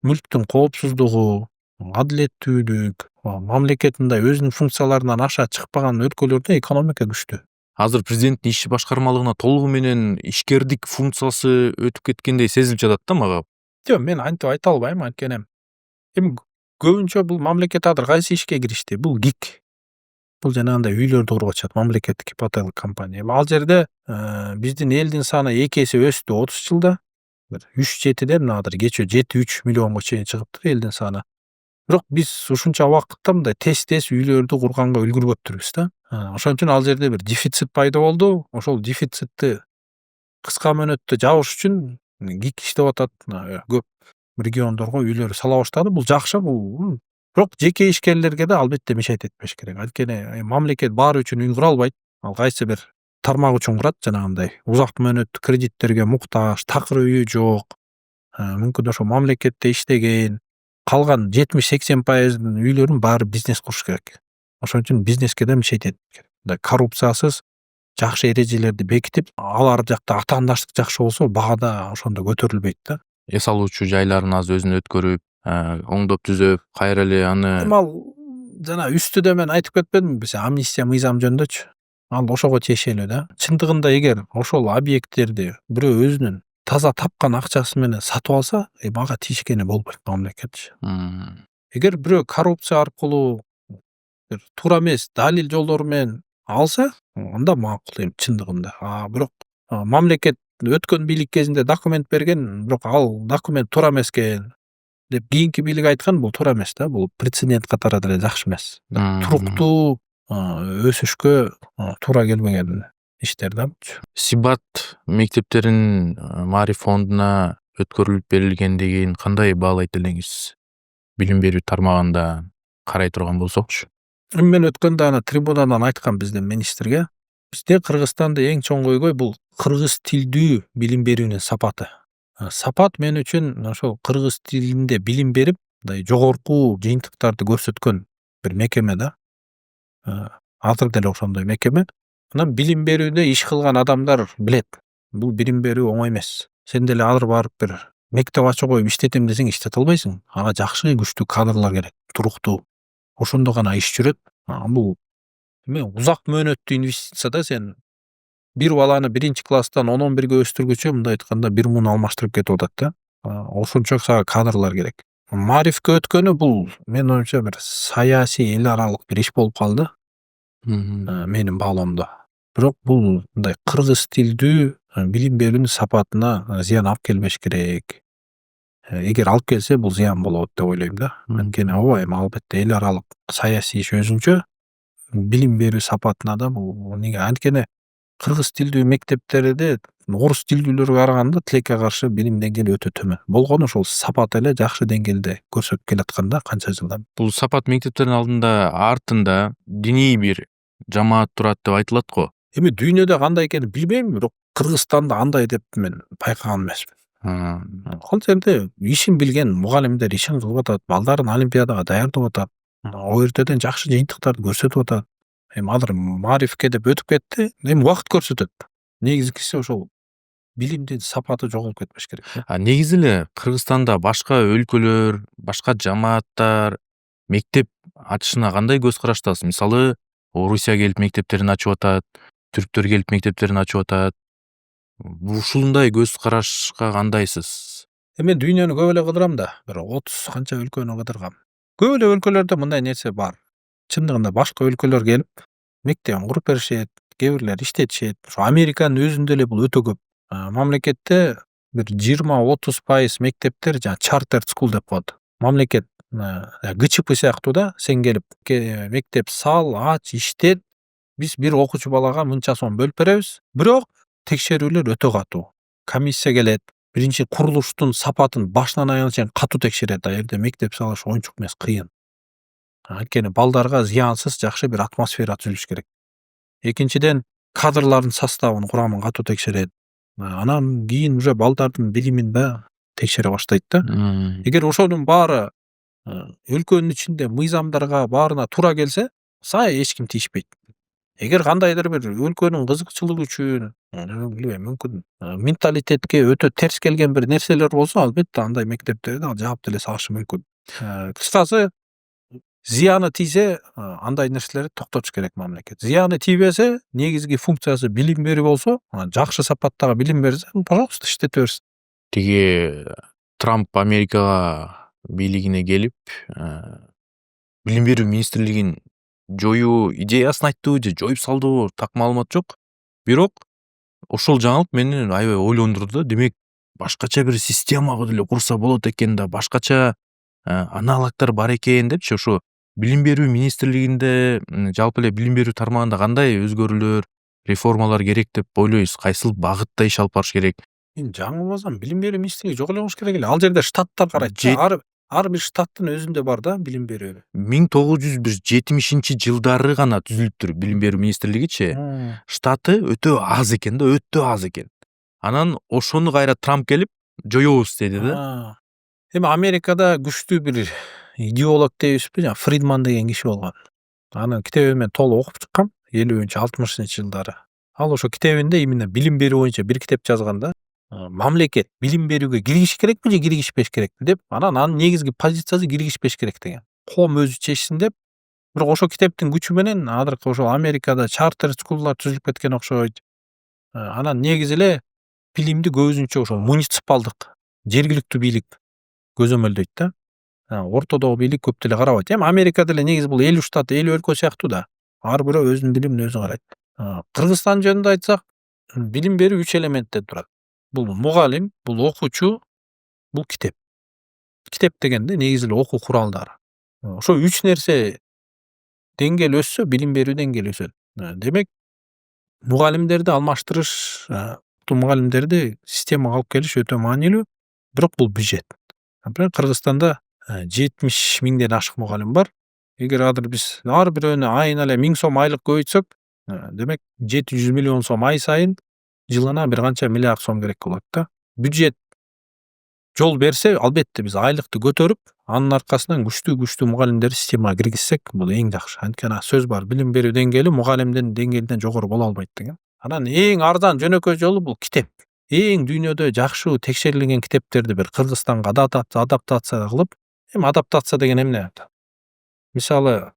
мүлктүн коопсуздугу, адилеттүүлүк, мамлекет мындай өзүнүн функцияларынан аша чыкпаган өлкөлөрдө экономика күчтүү. Азыр президенттин иш башкармалыгына толугу менен ишкердик функциясы өтүп кеткендей сезилип жатат да мага. Жок, мен антип айта албайм, анткени эми көбүнчө бул мамлекет азыр кайсы ишке киришти? Бул ГИК. Бул жанагындай үйлөрдү куруп атышат, мамлекеттик ипотекалык компания. Ал жерде биздин элдин саны 2 эсе өстү 30 жылда. 3-7ден азыр кечээ 7-3 миллионго чейин чыгыптыр элдин саны. Бирок биз ушунча убакытта мындай тез үйлөрдү курганга үлгүрбөптүрбүз да. Ошон үчүн ал жерде бир дефицит пайда болду. Ошол дефицитти кыска мөөнөттө жабыш үчүн ГИК иштеп атат. Көп региондорго үйлөр сала баштады. Бул жакшы, бул. Бирок жеке ишкерлерге да албетте мешайт этпеш керек. Анткени мамлекет баары үчүн үй кура албайт. Ал кайсы бир тармак үчүн курат, жанагындай узак мөөнөттүү кредиттерге муктаж, такыр үйү жок. Мүмкүн ошо мамлекетте иштеген, калган 70-80% үйлөрүн баары бизнес куруш керек. Ошон үчүн бизнеске да мешайт этпеш керек. Коррупциясыз жакшы эрежелерди бекитип, алар жакта атаандаштык жакшы болсо, бага да ошондо көтөрүлбөйт да. Эс алуучу жайларын аз өзүнө өткөрүп, оңдоп түзөп, кайра эле аны. Ал жана үстүдө мен айтып кетпедимби, биз амнистия мыйзам жөнүндөчү. Ал ошого тиешелүү да. Чындыгында эгер ошол объекттерди бирөө өзүнүн таза тапкан акчасы менен сатып алса, мага тийишкени болбойт мамлекет. Эгер бирөө коррупция аркылуу бир туура эмес далил жолдору менен алса, анда макул эми чындыгында. Бирок мамлекет өткөн бийлик кезинде документ берген, бирок ал документ туура эмес экен деп кийинки бийлик айткан, бул туура эмес да. Бул прецедент катары деле жакшы эмес. Туруктуу өсүшкө туура келбеген иштер да. Сибат мектептерин Маариф фондуна өткөрүлүп берилгендигин кандай баалайт элеңиз? Билим берүү тармагында карай турган болсокчу. Мен өткөндө аны трибунадан айткам биздин министрге. Бизде Кыргызстанда эң чоң көйгөй бул кыргыз тилдүү билим берүүнүн сапаты. Сапат мен үчүн ошол кыргыз тилинде билим берип, мындай жогорку жыйынтыктарды көрсөткөн бир мекеме да. Азыр деле ошондой мекеме. Анан билим берүүдө иш кылган адамдар билет. Бул билим берүү оңой эмес. Сен деле азыр барып бир мектеп ачып коюп иштетем десең иштете албайсың. Ага жакшы күчтүү кадрлар керек, туруктуу. Ошондо гана иш жүрөт. Бул эме узак мөөнөттүү инвестиция да. Сен бир баланы биринчи класстан 10-11ге өстүргүчө мындай айтканда 1 муун алмаштырып кетип атат да. Ошончо сага кадрлар керек. Маарифке өткөнү бул менин оюмча бир саясий эл аралык бир иш болуп калды. Менин баалоомдо. Бирок бул мындай кыргыз тилдүү билим берүүнүн сапатына зыян алып келбеш керек. Эгер алып келсе бул зыян болот деп ойлойм да. Анткени ооба эми албетте эл аралык саясий иш өзүнчө, билим берүү сапатына да бул неге анткени кыргыз тилдүү мектептерде орус тилдүүлөргө караганда тилекке каршы билим деңгээли өтө төмөн. Болгону ошол сапат эле жакшы деңгээлде көрсөтүп келаткан да канча жылдан. Бул сапат мектептердин артында диний бир жамаат турат деп айтылат го. Эми дүйнөдө кандай экенин билбейм, бирок Кыргызстанда андай деп мен байкаган эмесмин. Ал жерде ишин билген мугалимдер ишин кылып атат, балдарын олимпиадага даярдап атат. ОРТден жакшы жыйынтыктарды көрсөтүп атат. Эми азыр маарифке деп өтүп кетти. Эми убакыт көрсөтөт. Негизгиси ошол билимдин сапаты жоголуп кетпеш керек. Негизи эле Кыргызстанда башка өлкөлөр, башка жамааттар мектеп ачышына кандай көз караштасыз? Мисалы, Орусия келип мектептерин ачып атат, түрктөр келип мектептерин ачып атат. Ушундай көз карашка кандайсыз? Эми дүйнөнү көп эле кыдырам да, бир 30 канча өлкөнү кыдыргам. Көп эле өлкөлөрдө мындай нерсе бар. Чындыгында башка өлкөлөр келип мектебин куруп беришет, кээ бирлер иштетишет. Ошо Американын өзүндө эле бул өтө көп. Мамлекетте бир 20-30% мектептер жана чартер скул деп коет. Мамлекет ГЧП сыяктуу да, сен келип мектеп сал, ач, иштет. Биз бир окуучу балага мынча сом бөлүп беребиз. Бирок текшерүүлөр өтө катуу. Комиссия келет. Биринчи курулуштун сапатын башынан аягына чейин катуу текшерет. А жерде мектеп салыш оюнчук эмес, кыйын. Анткени балдарга зыянсыз жакшы бир атмосфера түзүлүш керек. Экинчиден, кадрлардын составын, курамын катуу текшерет. Анан кийин уже балдардын билимин да текшере баштайт да. Эгер ошонун баары өлкөнүн ичинде мыйзамдарга баарына туура келсе, сага эч ким тийишпейт. Эгер кандайдыр бир өлкөнүн кызыкчылыгы үчүн, билбейм, мүмкүн менталитетке өтө терс келген бир нерселер болсо, албетте андай мектептерди ал жаап деле салышы мүмкүн. Кыскасы, зыяны тийсе, андай нерселерди токтотуш керек мамлекет. Зыяны тийбесе, негизги функциясы билим берүү болсо, жакшы сапаттагы билим берсе, пожалуйста, иштете берсин. Тиги Трамп Америкага бийлигине келип, билим берүү министрлигин жоюу идеясын айттыбы же жоюп салдыбы, так маалымат жок. Бирок ошол жаңылык мени аябай ойлондурду да. Демек, башкача бир системага деле курса болот экен да, башкача аналогдор бар экен депчи. Ошо билим берүү министрлигинде, жалпы эле билим берүү тармагында кандай өзгөрүүлөр, реформалар керек деп ойлойсуз? Кайсыл багытта иш алып барыш керек? Мен жаңылбасам, билим берүү министрлиги жок эле болуш керек эле. Ал жерде штаттар карайт. Ар бир штаттын өзүндө бар да билим берүү. 1970 жылдары гана түзүлүптүр билим берүү министрлигичи. Штаты өтө аз экен да, өтө аз экен. Анан ошону кайра Трамп келип жоёбуз деди да. Эми Америкада күчтүү бир идеолог дейбизби, жана Фридман деген киши болгон. Анын китебин мен толук окуп чыккам 50-60 жылдары. Ал ошо китебинде именно билим берүү боюнча бир китеп жазган да. Мамлекет билим берүүгө киргизиш керекпи же киргизишпеш керекпи деп, анын негизги позициясы киргизишпеш керек деген. Коом өзү чечсин деп. Бирок ошо китептин күчү менен азыркы ошо Америкада чартер скуллар түзүлүп кеткен окшойт. Анан негизи эле билимди көбүнчө ошо муниципалдык, жергиликтүү бийлик көзөмөлдөйт да. Ортодогу бийлик көп деле карабайт. Эми Америкада деле негизи бул 50 штат, 50 өлкө сыяктуу да. Ар бирөө өзүнүн билимин өзү карайт. Кыргызстан жөнүндө айтсак, билим берүү 3 элементтен турат. Бул мугалим, бул окуучу, бул китеп. Китеп дегенде негизи эле окуу куралдары. Ошо 3 нерсе деңгээл өссө, билим берүү деңгээли өсөт. Демек, мугалимдерди алмаштырыш, мугалимдерди системага алып келиш өтө маанилүү, бирок бул бюджет. Например, Кыргызстанда 70 миңден ашык мугалим бар. Эгер азыр биз ар бирөөнү айына эле 1000 сом айлык көбөйтсөк, демек 700 миллион сом ай сайын жылына бир канча миллиард сом керек болот да. Бюджет жол берсе, албетте биз айлыкты көтөрүп, анын аркасынан күчтүү мугалимдерди системага киргизсек, бул эң жакшы. Анткени сөз бар, билим берүү деңгээли мугалимдин деңгээлинен жогору боло албайт деген. Анан эң арзан жөнөкөй жолу бул китеп. Эң дүйнөдө жакшы текшерилген китептерди бир Кыргызстанга адаптация кылып, эми адаптация деген эмне? Мисалы,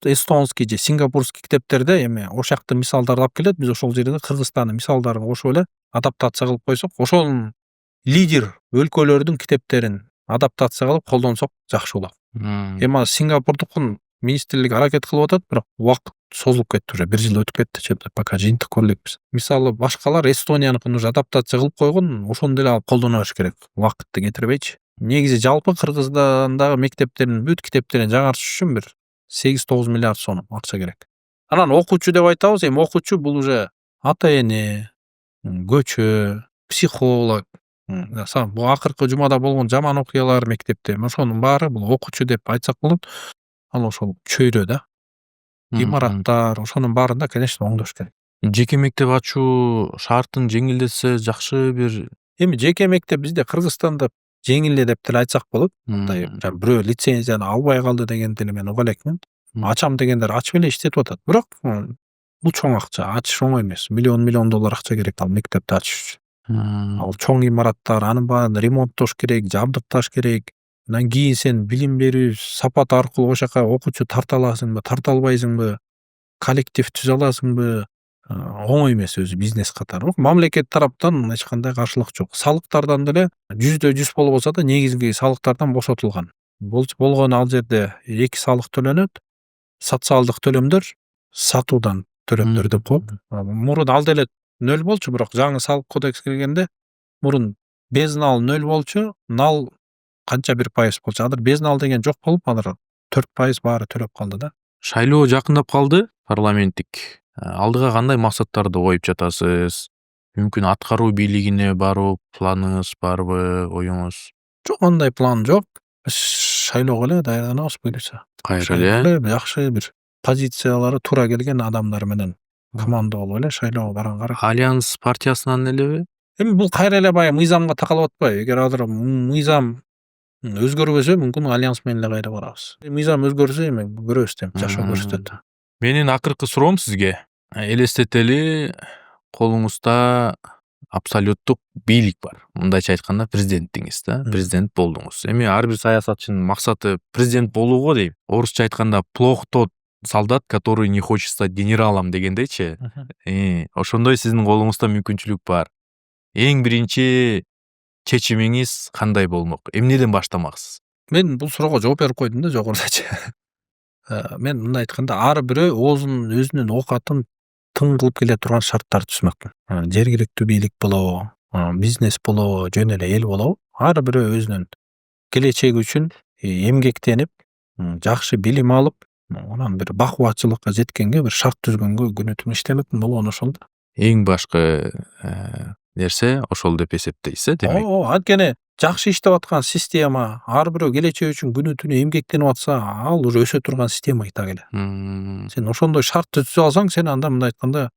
эстонский же сингапурский китептерде эми ошактын мисалдарды алып келет, биз ошол жерде Кыргызстандын мисалдарын кошуп эле адаптация кылып койсок, ошол лидер өлкөлөрдүн китептерин адаптация кылып колдонсок жакшы болот. Эми Сингапурдукун министрлик аракет кылып атат, бирок убакыт созулуп кетти, уже 1 жыл өтүп кетти, пока жыйынтык көрө элекпиз. Мисалы, башкалар Эстонияныкын уже адаптация кылып койгон, ошону деле алып колдоно бериш керек. Убакытты кетирбейчи. Негизи жалпы Кыргызстандагы мектептердин бүт китептерин жаңартыш үчүн бир 8-9 миллиард сом акча керек. Анан окуучу деп айтабыз, эми окуучу бул уже ата-эне, көчө, психолог, бул акыркы жумада болгон жаман окуялар мектепте, ошонун баары бул окуучу деп айтсак болот. Ал ошол чөйрө да. Имараттар, ошонун баарында, конечно, оңдош керек. Жеке мектеп ачуу шартын жеңилдетсе жакшы бир. Эми жеке мектеп бизде Кыргызстанда жеңилде деп деле айтсак болот. Мындай бирөө лицензияны албай калды деген деле мен уга элекмин. Ачам дегендер ачып эле иштетип атат. Бирок бул чоң акча, ачыш оңой эмес. Миллион доллар акча керек ал мектепти ачыш үчүн. Ал чоң имараттар, анын баарын ремонттош керек, жабдыкташ керек. Анан кийин сен билим берүү сапаты аркылуу ошака окуучу тарта аласыңбы, тарта албайсыңбы, коллектив түзө аласыңбы, оңой эмес өзү бизнес катары. Мамлекет тараптан эч кандай каршылык жок. Салыктардан деле 100% болбосо да негизги салыктардан бошотулган. Болгону ал жерде 2 салык төлөнөт. Социалдык төлөмдөр, сатуудан төлөмдөр деп коет. Мурун ал деле 0 болчу, бирок жаңы салык кодекс киргенде мурун без нал 0 болчу, нал канча 1% болчу. Азыр без нал деген жок болуп, азыр 4% баары төлөп калды да. Шайлоо жакындап калды, парламенттик. Алдыга кандай максаттарды коюп жатасыз? Мүмкүн аткаруу бийлигине баруу планыңыз барбы, оюңуз? Жок, андай план жок. Шайлоого эле даярданабыз буюрса. Кайра эле жакшы бир позициялары туура келген адамдар менен команда болуп эле шайлоого барганга. Альянс партиясынан элеби? Эми бул кайра эле баягы мыйзамга такалып атпайбы? Эгер азыр мыйзам өзгөрбөсө, мүмкүн альянс менен эле кайра барабыз. Мыйзам өзгөрсө, эми көрөбүз деп жашоо көрсөтөт. Менин акыркы суроом сизге. Элестетели, колуңузда абсолюттук бийлик бар. Мындайча айтканда президенттиңиз да, президент болдуңуз. Эми ар бир саясатчынын максаты президент болуу го дейм. Орусча айтканда плох тот солдат, который не хочет стать генералом дегендейчи. Ошондой сиздин колуңузда мүмкүнчүлүк бар. Эң биринчи чечимиңиз кандай болмок? Эмнеден баштамаксыз? Мен бул суроого жооп берип койдум да жогорудачы. Мен мындай айтканда, ар бирөө өзүнүн оокатын тың кылып келе турган шарттарды түзмөкмүн. Жергиликтүү бийлик болобу, бизнес болобу, жөн эле эл болобу, ар бирөө өзүнүн келечеги үчүн эмгектенип, жакшы билим алып, анан бир бакубатчылыкка жеткенге бир шарт түзгөнгө күнү түн иштемекмин. Болгону ошол да. Эң башкы нерсе ошол деп эсептейсиз, демек. Анткени жакшы иштеп аткан система, ар бирөө келечеги үчүн күнү түнү эмгектенип атса, ал уже өсө турган система так эле. Сен ошондой шартты түзүп алсаң, сен анда мындай айтканда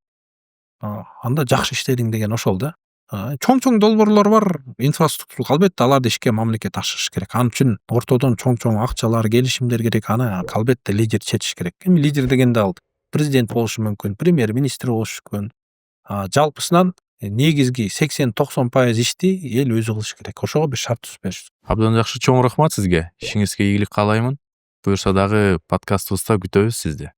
анда жакшы иштедиң деген ошол да. Чоң долбоорлор бар, инфраструктура, албетте аларды ишке мамлекет ашырыш керек. Ал үчүн ортодон чоң акчалар, келишимдер керек. Аны албетте лидер чечиш керек. Эми лидер дегенде ал президент болушу мүмкүн, премьер-министр болушу мүмкүн. Жалпысынан негизги 80-90% ишти эл өзү кылыш керек. Ошого бир шарт түзүп бериш. Абдан жакшы, чоң рахмат сизге. Ишиңизге ийгилик каалаймын. Буюрса дагы подкастыбызда күтөбүз сизди.